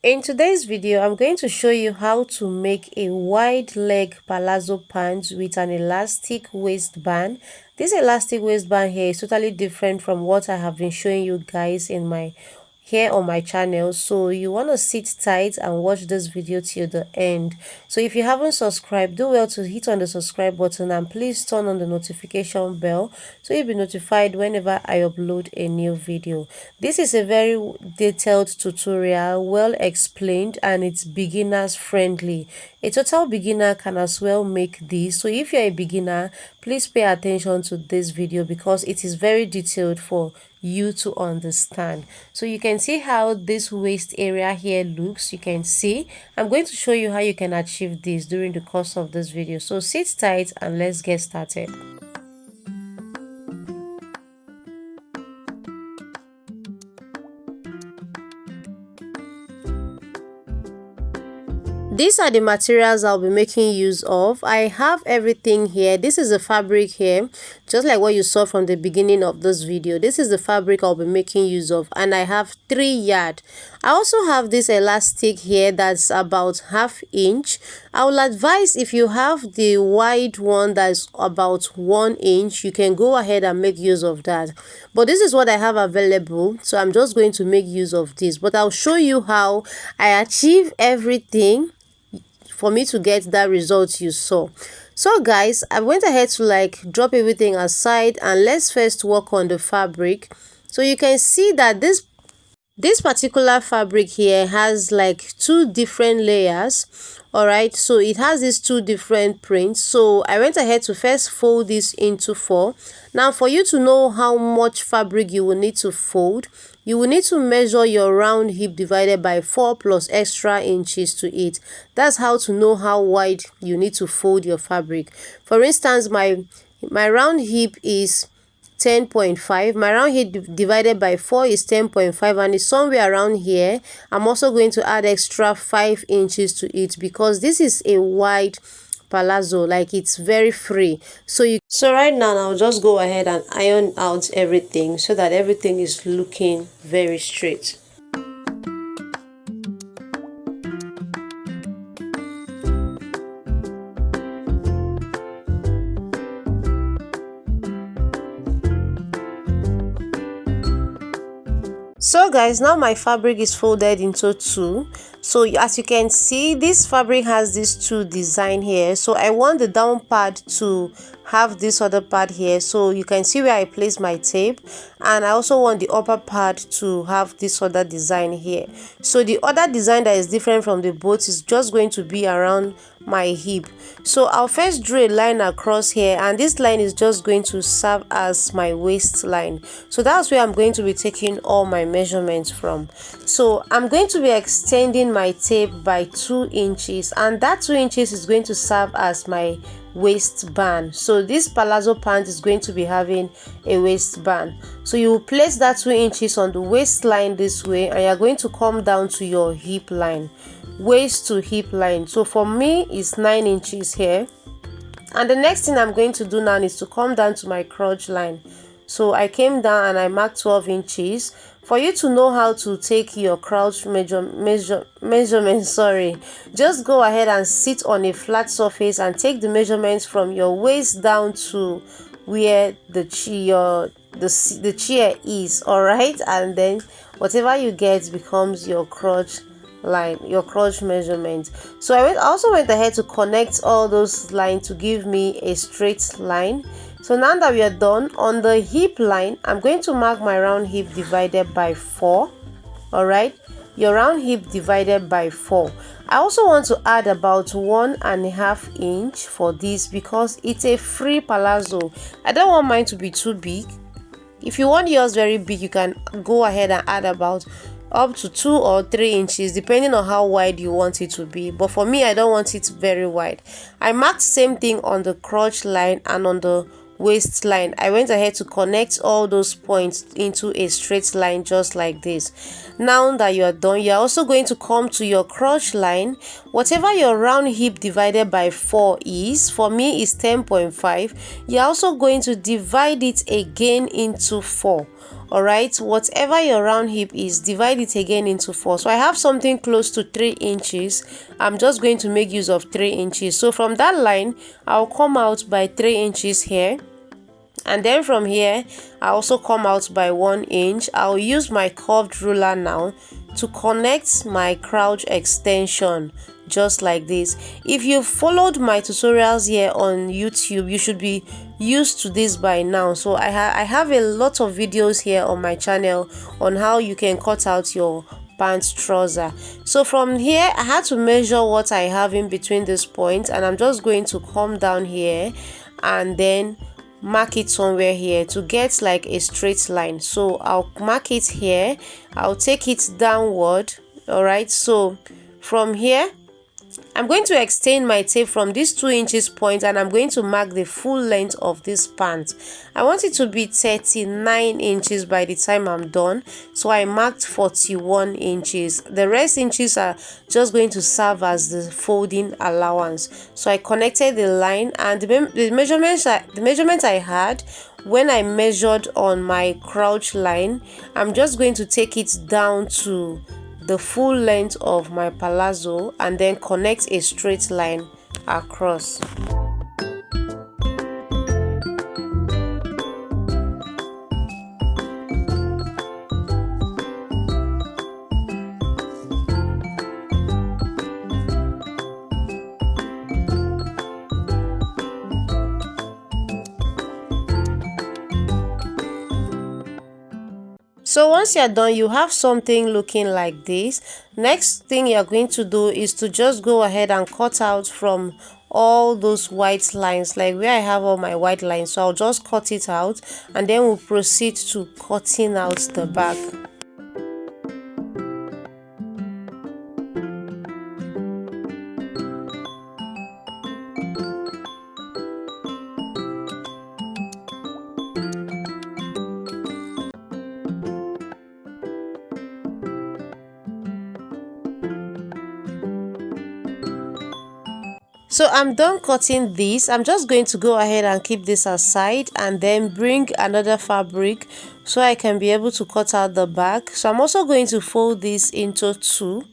In today's video, I'm going to show you how to make a wide leg palazzo pant with an elastic waistband. This elastic waistband here is totally different from what I have been showing you guys in my here on my channel, so you want to sit tight and watch this video till the end. So if you haven't subscribed, do well to hit on the subscribe button and please turn on the notification bell so you'll be notified whenever I upload a new video. This is a very detailed tutorial, well explained, and it's beginners friendly. A total beginner can as well make this, so if you're a beginner, please pay attention to this video because it is very detailed for you to understand. So you can see how this waist area here looks. You can see I'm going to show you how you can achieve this during the course of this video. So sit tight and let's get started. These are the materials I'll be making use of. I have everything here. This is the fabric here, just like what you saw from the beginning of this video. This is the fabric I'll be making use of, and I have 3 yard. I also have this elastic here that's about ½ inch. I will advise if you have the wide one that's about 1 inch, you can go ahead and make use of that. But this is what I have available, so I'm just going to make use of this. But I'll show you how I achieve everything for me to get that result you saw. So guys, I went ahead to drop everything aside and let's first work on the fabric. So you can see that this particular fabric here has 2 different layers. All right, so it has these 2 different prints. So I went ahead to first fold this into 4. Now for you to know how much fabric you will need to fold, you will need to measure your round hip divided by 4 plus extra inches to it. That's how to know how wide you need to fold your fabric. For instance, my round hip is 10.5. My round hip divided by 4 is 10.5, and it's somewhere around here. I'm also going to add extra 5 inches to it because this is a wide palazzo, it's very free. So right now I'll just go ahead and iron out everything so that everything is looking very straight. So guys, now my fabric is folded into 2. So as you can see, this fabric has these 2 design here. So I want the down part to have this other part here, so you can see where I place my tape, and I also want the upper part to have this other design here. So the other design that is different from the both is just going to be around my hip. So I'll first draw a line across here, and this line is just going to serve as my waistline. So that's where I'm going to be taking all my measurements from. So I'm going to be extending my tape by 2 inches, and that 2 inches is going to serve as my waistband. So this palazzo pant is going to be having a waistband. So you will place that 2 inches on the waistline this way, and you're going to come down to your hip line, waist to hip line. So for me it's 9 inches here, and the next thing I'm going to do now is to come down to my crotch line. So I came down and I marked 12 inches. For you to know how to take your crotch measurement, just go ahead and sit on a flat surface and take the measurements from your waist down to where the chair is. All right, and then whatever you get becomes your crotch line, your crotch measurement. So I also went ahead to connect all those lines to give me a straight line. So now that we are done, on the hip line, I'm going to mark my round hip divided by 4. All right, your round hip divided by 4. I also want to add about 1½ inch for this because it's a free palazzo. I don't want mine to be too big. If you want yours very big, you can go ahead and add about up to 2 or 3 inches depending on how wide you want it to be. But for me, I don't want it very wide. I marked same thing on the crotch line and on the waistline. I went ahead to connect all those points into a straight line just like this. Now that you are done, you are also going to come to your crotch line. Whatever your round hip divided by 4 is, for me is 10.5. You're also going to divide it again into 4. All right, whatever your round hip is, divide it again into 4. So I have something close to 3 inches. I'm just going to make use of 3 inches. So from that line, I'll come out by 3 inches here. And then from here, I also come out by 1 inch. I'll use my curved ruler now to connect my crouch extension just like this. If you've followed my tutorials here on YouTube, you should be used to this by now. So I have a lot of videos here on my channel on how you can cut out your pants trouser. So from here, I had to measure what I have in between this point, and I'm just going to come down here and then mark it somewhere here to get like a straight line. So I'll mark it here, I'll take it downward. All right, so from here I'm going to extend my tape from this 2 inches point, and I'm going to mark the full length of this pant. I want it to be 39 inches by the time I'm done, so I marked 41 inches. The rest inches are just going to serve as the folding allowance. So I connected the line, and the measurement I had when I measured on my crouch line, I'm just going to take it down to the full length of my palazzo and then connect a straight line across. So once you're done, you have something looking like this. Next thing you're going to do is to just go ahead and cut out from all those white lines, like where I have all my white lines. So I'll just cut it out, and then we'll proceed to cutting out the back. So I'm done cutting this. I'm just going to go ahead and keep this aside and then bring another fabric so I can be able to cut out the back. So I'm also going to fold this into 2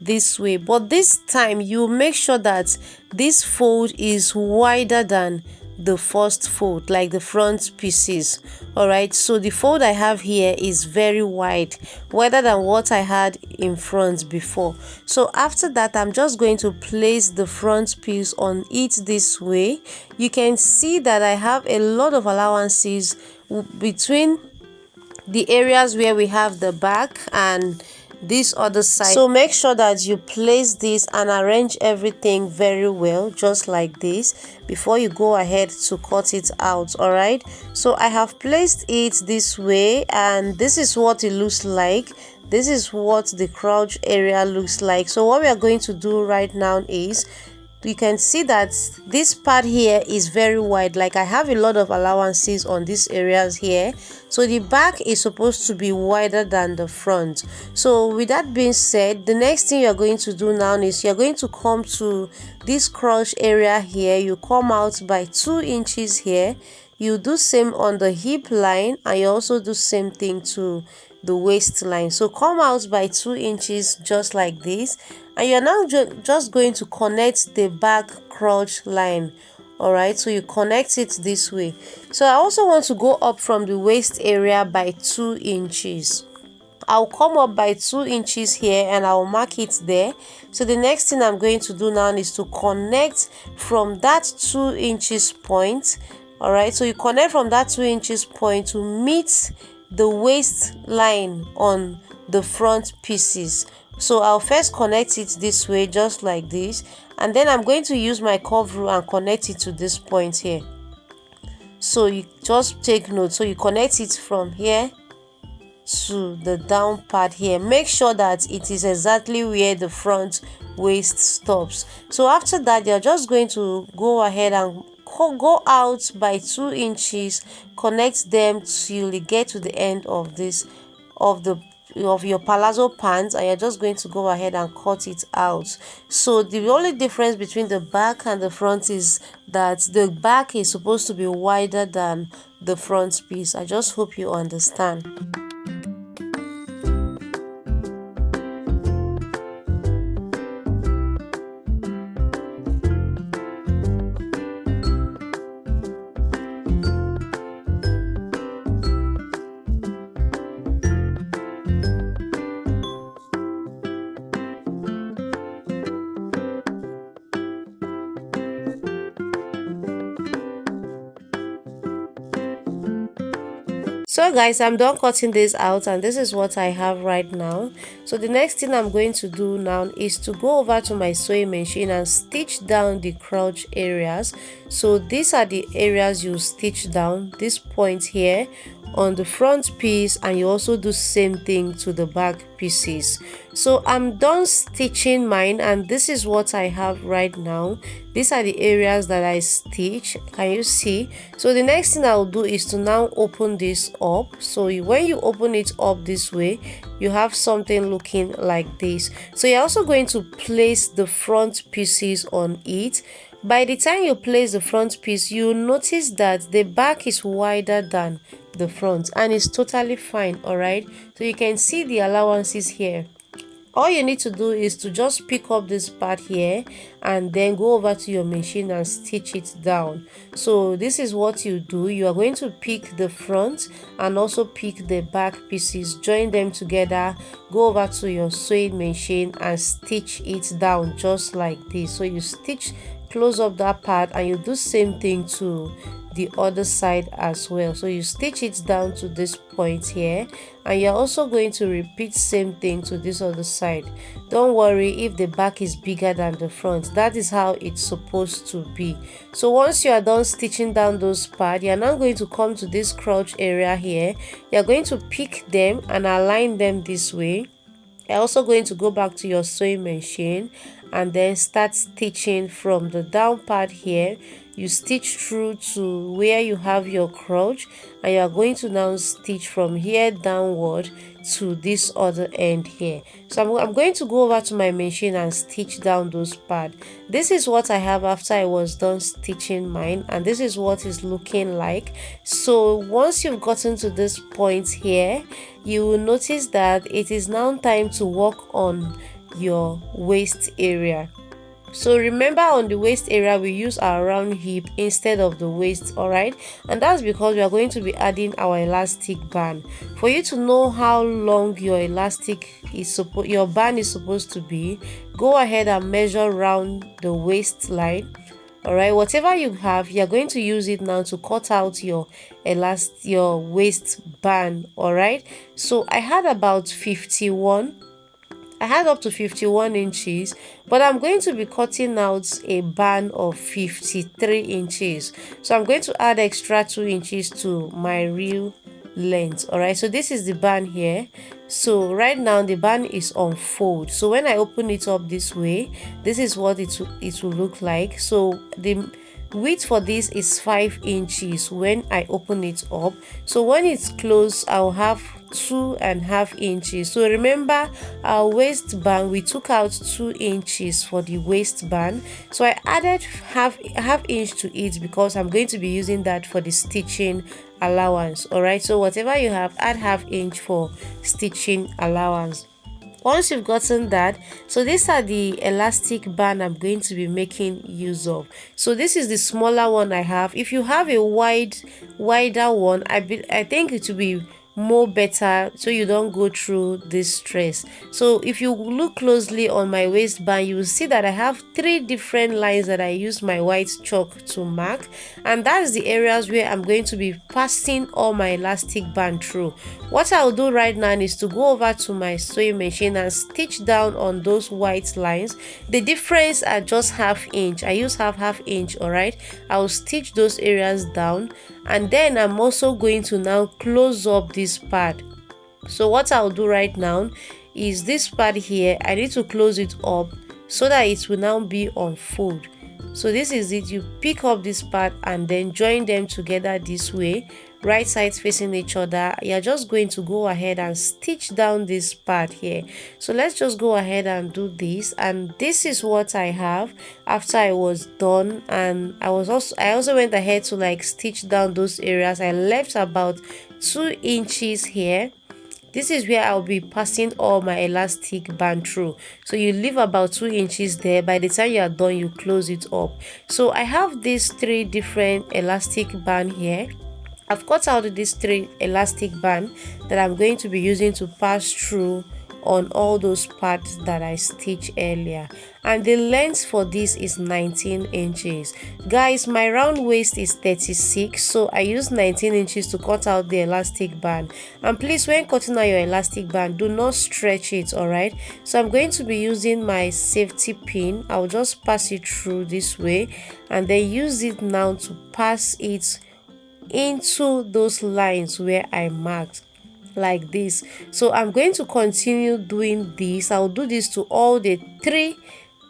this way, but this time you make sure that this fold is wider than the first fold, like the front pieces. All right, so the fold I have here is very wide, wider than what I had in front before. So after that, I'm just going to place the front piece on it this way. You can see that I have a lot of allowances between the areas where we have the back and this other side. So make sure that you place this and arrange everything very well, just like this, before you go ahead to cut it out. All right, so I have placed it this way, and this is what it looks like. This is what the crouch area looks like. So what we are going to do right now is, you can see that this part here is very wide, like I have a lot of allowances on these areas here. So the back is supposed to be wider than the front. So with that being said, the next thing you're going to do now is you're going to come to this crotch area here. You come out by 2 inches here. You do same on the hip line, and you also do same thing to the waistline. So come out by 2 inches just like this, and you're now just going to connect the back crotch line. All right, so you connect it this way. So I also want to go up from the waist area by 2 inches. I'll come up by 2 inches here and I'll mark it there. So the next thing I'm going to do now is to connect from that 2 inches point. All right, so you connect from that 2 inches point to meet the waistline on the front pieces. So I'll first connect it this way, just like this, and then I'm going to use my curve rule and connect it to this point here. So you just take note. So you connect it from here to the down part here. Make sure that it is exactly where the front waist stops. So after that, you're just going to go ahead and go out by 2 inches, connect them till you get to the end of this of your palazzo pants, and you're just going to go ahead and cut it out. So the only difference between the back and the front is that the back is supposed to be wider than the front piece. I just hope you understand. So guys, I'm done cutting this out, and this is what I have right now. So the next thing I'm going to do now is to go over to my sewing machine and stitch down the crotch areas. So these are the areas you stitch down, this point here on the front piece, and you also do same thing to the back pieces. So I'm done stitching mine, and this is what I have right now. These are the areas that I stitch. Can you see? So the next thing I'll do is to now open this up. So when you open it up this way, you have something looking like this. So you're also going to place the front pieces on it. By the time you place the front piece, you'll notice that the back is wider than the front, and it's totally fine. All right, so you can see the allowances here. All you need to do is to just pick up this part here and then go over to your machine and stitch it down. So this is what you do. You are going to pick the front and also pick the back pieces, join them together, go over to your sewing machine and stitch it down just like this. So you stitch, close up that part, and you do same thing to the other side as well. So you stitch it down to this point here, and you're also going to repeat same thing to this other side. Don't worry if the back is bigger than the front, that is how it's supposed to be. So once you are done stitching down those parts, you're now going to come to this crotch area here. You're going to pick them and align them this way. You're also going to go back to your sewing machine and then start stitching from the down part here. You stitch through to where you have your crotch, and you are going to now stitch from here downward to this other end here. So I'm going to go over to my machine and stitch down those parts. This is what I have after I was done stitching mine, and this is what it's looking like. So once you've gotten to this point here, you will notice that it is now time to work on your waist area. So remember, on the waist area we use our round hip instead of the waist. All right, and that's because we are going to be adding our elastic band. For you to know how long your your band is supposed to be, go ahead and measure round the waistline. All right, whatever you have, you're going to use it now to cut out your waist band. All right, so I had up to 51 inches, but I'm going to be cutting out a band of 53 inches. So I'm going to add extra 2 inches to my real length. All right, so this is the band here. So right now the band is on fold. So when I open it up this way, this is what it will look like. So the width for this is 5 inches when I open it up. So when it's closed, I'll have 2.5 inches. So remember, our waistband, we took out 2 inches for the waistband, so I added half inch to it because I'm going to be using that for the stitching allowance. All right, so whatever you have, add half inch for stitching allowance. Once you've gotten that, so these are the elastic band I'm going to be making use of. So this is the smaller one I have. If you have a wider one, I think it will be more better, so you don't go through this stress. So if you look closely on my waistband, you will see that I have 3 different lines that I use my white chalk to mark, and that's the areas where I'm going to be passing all my elastic band through. What I'll do right now is to go over to my sewing machine and stitch down on those white lines. The difference are just half inch. I use half inch. All right, I'll stitch those areas down, and then I'm also going to now close up this part. So what I'll do right now is this part here, I need to close it up so that it will now be on fold. So this is it. You pick up this part and then join them together this way, right sides facing each other. You're just going to go ahead and stitch down this part here. So let's just go ahead and do this, and this is what I have after I was done. And I also went ahead to like stitch down those areas. I left about 2 inches here. This is where I'll be passing all my elastic band through. So you leave about 2 inches there. By the time you are done, you close it up. So I have these 3 different elastic band here. I've cut out these 3 elastic band that I'm going to be using to pass through on all those parts that I stitched earlier. And the length for this is 19 inches. Guys, my round waist is 36, so I use 19 inches to cut out the elastic band. And please, when cutting out your elastic band, do not stretch it, alright? So I'm going to be using my safety pin. I'll just pass it through this way and then use it now to pass it into those lines where I marked, like this. So I'm going to continue doing this. I'll do this to all the 3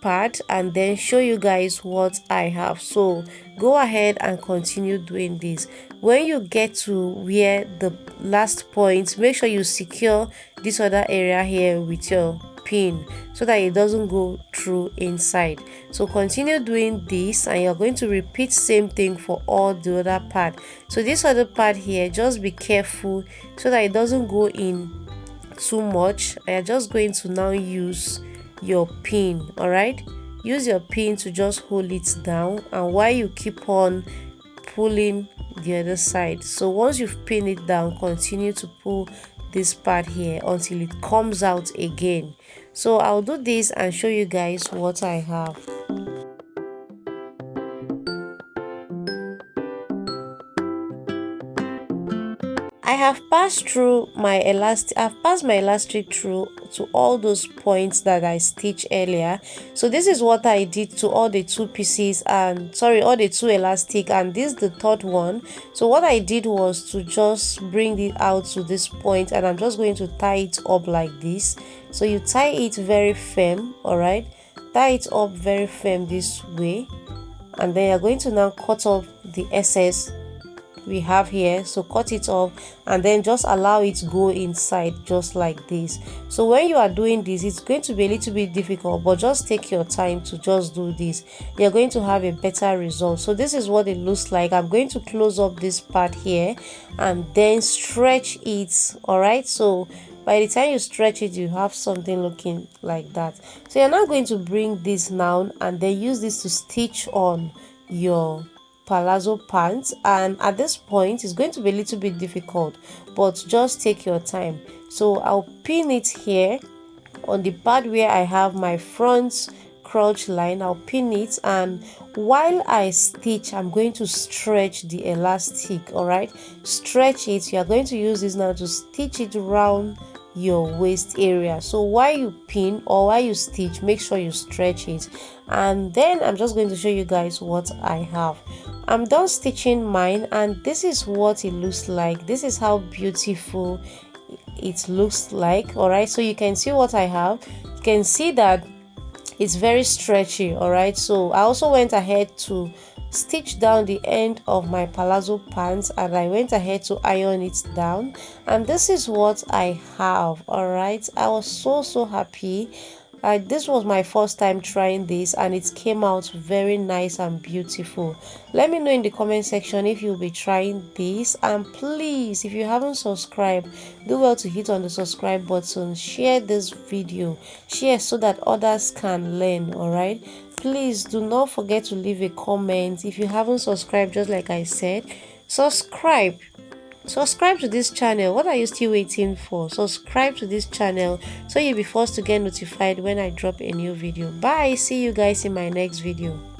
part and then show you guys what I have. So go ahead and continue doing this. When you get to where the last point, make sure you secure this other area here with your pin so that it doesn't go through inside. So continue doing this and you're going to repeat same thing for all the other part. So this other part here, just be careful so that it doesn't go in too much. And you're just going to now use your pin, all right? Use your pin to just hold it down, and while you keep on pulling the other side. So once you've pinned it down, continue to pull this part here until it comes out again. So I'll do this and show you guys what I have. I have passed through my elastic. I've passed my elastic through to all those points that I stitched earlier. So this is what I did to all the 2 pieces, and all the 2 elastic, and this is the 3rd one. So what I did was to just bring it out to this point, and I'm just going to tie it up like this. So you tie it very firm, all right? Tie it up very firm this way, and then you're going to now cut off the excess we have here. So cut it off and then just allow it to go inside just like this. So when you are doing this, it's going to be a little bit difficult, but just take your time to just do this. You're going to have a better result. So this is what it looks like. I'm going to close up this part here and then stretch it, all right? So by the time you stretch it, you have something looking like that. So you're now going to bring this down and then use this to stitch on your palazzo pants, and at this point it's going to be a little bit difficult, but just take your time. So I'll pin it here on the part where I have my front crotch line. I'll pin it, and while I stitch, I'm going to stretch the elastic, all right? Stretch it. You are going to use this now to stitch it around your waist area. So while you pin or while you stitch, make sure you stretch it. And then I'm just going to show you guys what I have. I'm done stitching mine, and this is what it looks like. This is how beautiful it looks like, all right? So you can see what I have. You can see that it's very stretchy, all right? So I also went ahead to stitch down the end of my palazzo pants, and I went ahead to iron it down, and this is what I have, all right? I was so happy. This was my first time trying this, and it came out very nice and beautiful. Let me know in the comment section if you'll be trying this, and please, if you haven't subscribed, do well to hit on the subscribe button. Share this video, share so that others can learn, all right? Please do not forget to leave a comment. If you haven't subscribed, just like I said, subscribe to this channel. What are you still waiting for? Subscribe to this channel so you'll be forced to get notified when I drop a new video. Bye. See you guys in my next video.